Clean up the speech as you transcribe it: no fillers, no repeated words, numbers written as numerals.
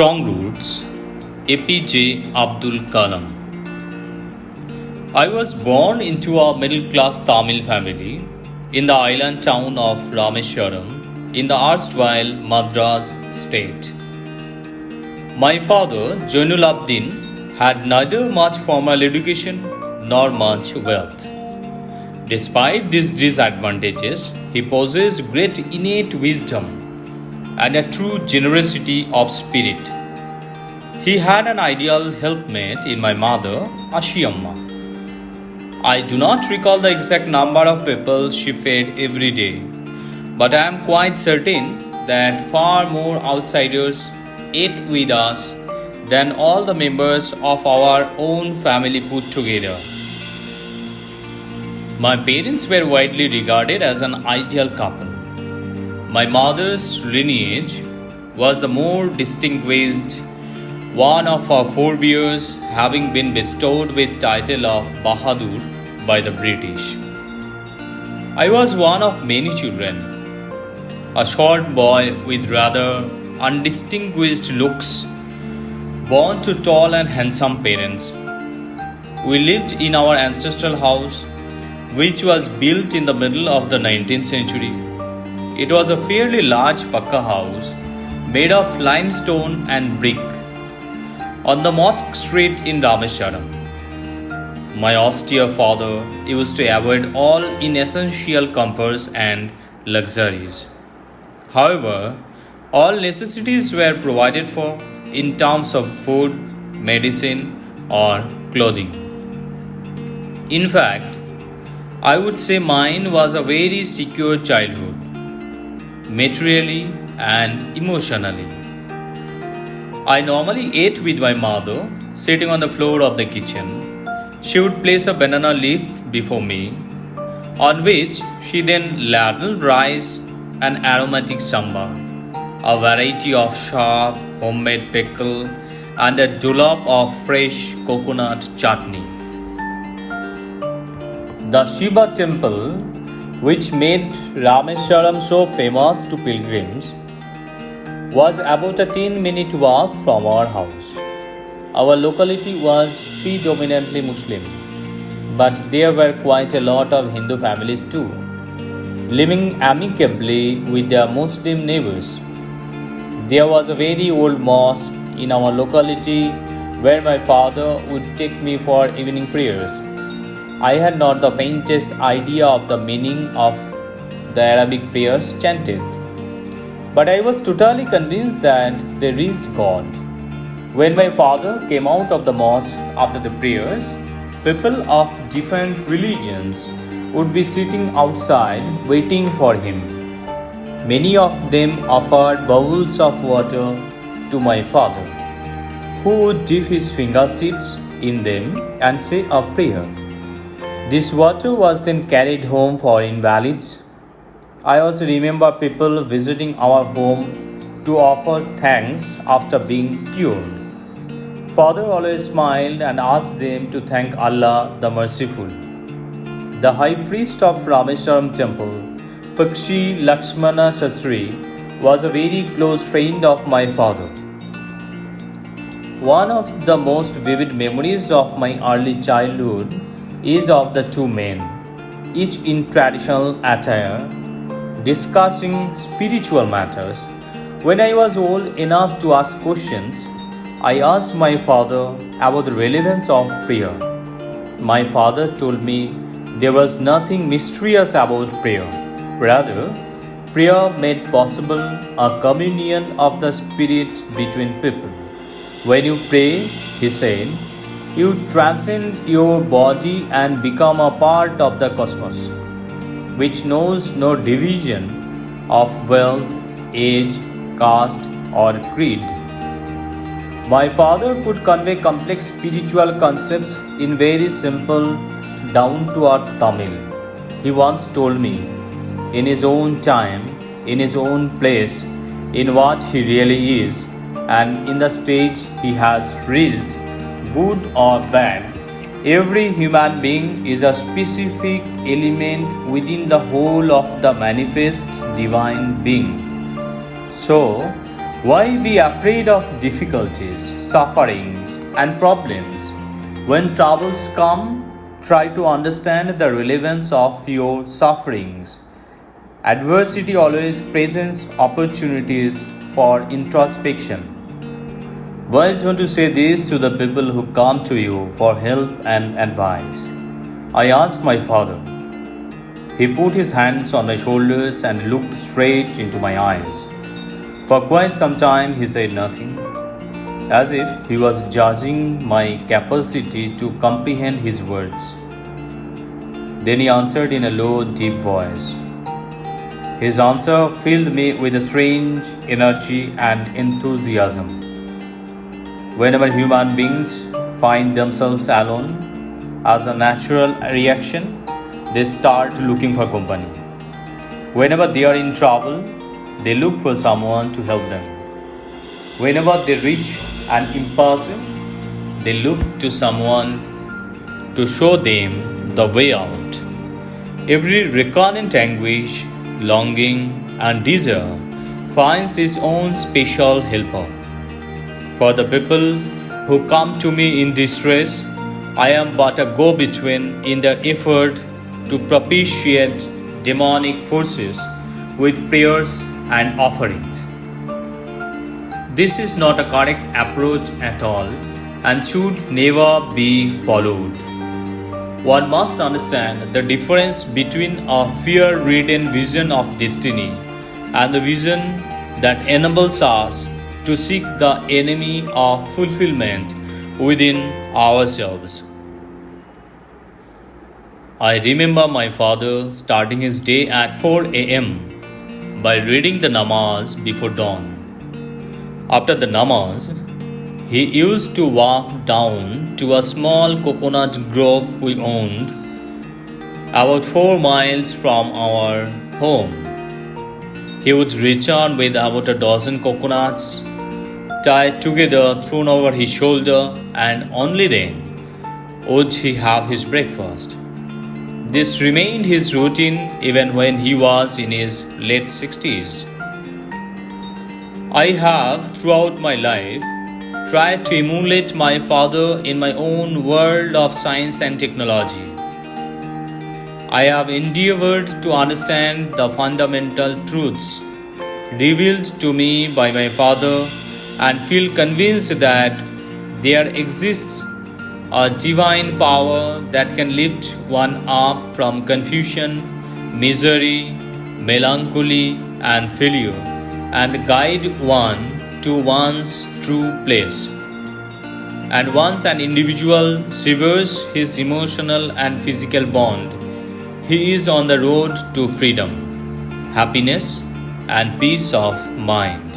Strong Roots, APJ Abdul Kalam. I was born into a middle class Tamil family in the island town of Rameswaram in the erstwhile Madras state. My father, Jainul Abdin, had neither much formal education nor much wealth. Despite these disadvantages, he possessed great innate wisdom and a true generosity of spirit. He had an ideal helpmate in my mother, Ashiamma. I do not recall the exact number of people she fed every day, but I am quite certain that far more outsiders ate with us than all the members of our own family put together. My parents were widely regarded as an ideal couple. My mother's lineage was the more distinguished, one of her forebears having been bestowed with title of Bahadur by the British. I was one of many children, a short boy with rather undistinguished looks, born to tall and handsome parents. We lived in our ancestral house, which was built in the middle of the 19th century. It was a fairly large Pakka house made of limestone and brick on the Mosque Street in Rameswaram. My austere father used to avoid all inessential comforts and luxuries. However, all necessities were provided for in terms of food, medicine, or clothing. In fact, I would say mine was a very secure childhood, materially and emotionally. I normally ate with my mother, sitting on the floor of the kitchen. She would place a banana leaf before me, on which she then ladled rice and aromatic sambar, a variety of sharp homemade pickle, and a dollop of fresh coconut chutney. The Shiva temple, which made Rameswaram so famous to pilgrims, was about a 10-minute walk from our house. Our locality was predominantly Muslim, but there were quite a lot of Hindu families too, living amicably with their Muslim neighbors. There was a very old mosque in our locality where my father would take me for evening prayers. I had not the faintest idea of the meaning of the Arabic prayers chanted, but I was totally convinced that they reached God. When my father came out of the mosque after the prayers, people of different religions would be sitting outside waiting for him. Many of them offered bowls of water to my father, who would dip his fingertips in them and say a prayer. This water was then carried home for invalids. I also remember people visiting our home to offer thanks after being cured. Father always smiled and asked them to thank Allah the Merciful. The high priest of Rameswaram temple, Pakshi Lakshmana Shastri, was a very close friend of my father. One of the most vivid memories of my early childhood is of the two men, each in traditional attire, discussing spiritual matters. When I was old enough to ask questions, I asked my father about the relevance of prayer. My father told me there was nothing mysterious about prayer. Rather, prayer made possible a communion of the Spirit between people. When you pray, he said, you transcend your body and become a part of the cosmos, which knows no division of wealth, age, caste, or creed. My father could convey complex spiritual concepts in very simple, down-to-earth Tamil. He once told me, in his own time, in his own place, in what he really is, and in the stage he has reached, good or bad, every human being is a specific element within the whole of the manifest divine being. So, Why be afraid of difficulties, sufferings, and problems? When troubles come, try to understand the relevance of your sufferings. Adversity always presents opportunities for introspection. Words want to say this to the people who come to you for help and advice. I asked my father. He put his hands on my shoulders and looked straight into my eyes. For quite some time, he said nothing, as if he was judging my capacity to comprehend his words. Then he answered in a low, deep voice. His answer filled me with a strange energy and enthusiasm. Whenever human beings find themselves alone, as a natural reaction, they start looking for company. Whenever they are in trouble, they look for someone to help them. Whenever they reach an impasse, they look to someone to show them the way out. Every recurrent anguish, longing, and desire finds its own special helper. For the people who come to me in distress, I am but a go-between in their effort to propitiate demonic forces with prayers and offerings. This is not a correct approach at all and should never be followed. One must understand the difference between a fear-ridden vision of destiny and the vision that enables us to seek the enemy of fulfillment within ourselves. I remember my father starting his day at 4 a.m. by reading the namaz before dawn. After the namaz, he used to walk down to a small coconut grove we owned about 4 miles from our home. He would return with about a dozen coconuts tied together, thrown over his shoulder, and only then would he have his breakfast. This remained his routine even when he was in his late 60s. I have, throughout my life, tried to emulate my father in my own world of science and technology. I have endeavored to understand the fundamental truths revealed to me by my father and feel convinced that there exists a divine power that can lift one up from confusion, misery, melancholy, and failure, and guide one to one's true place. And once an individual severs his emotional and physical bond, he is on the road to freedom, happiness, and peace of mind.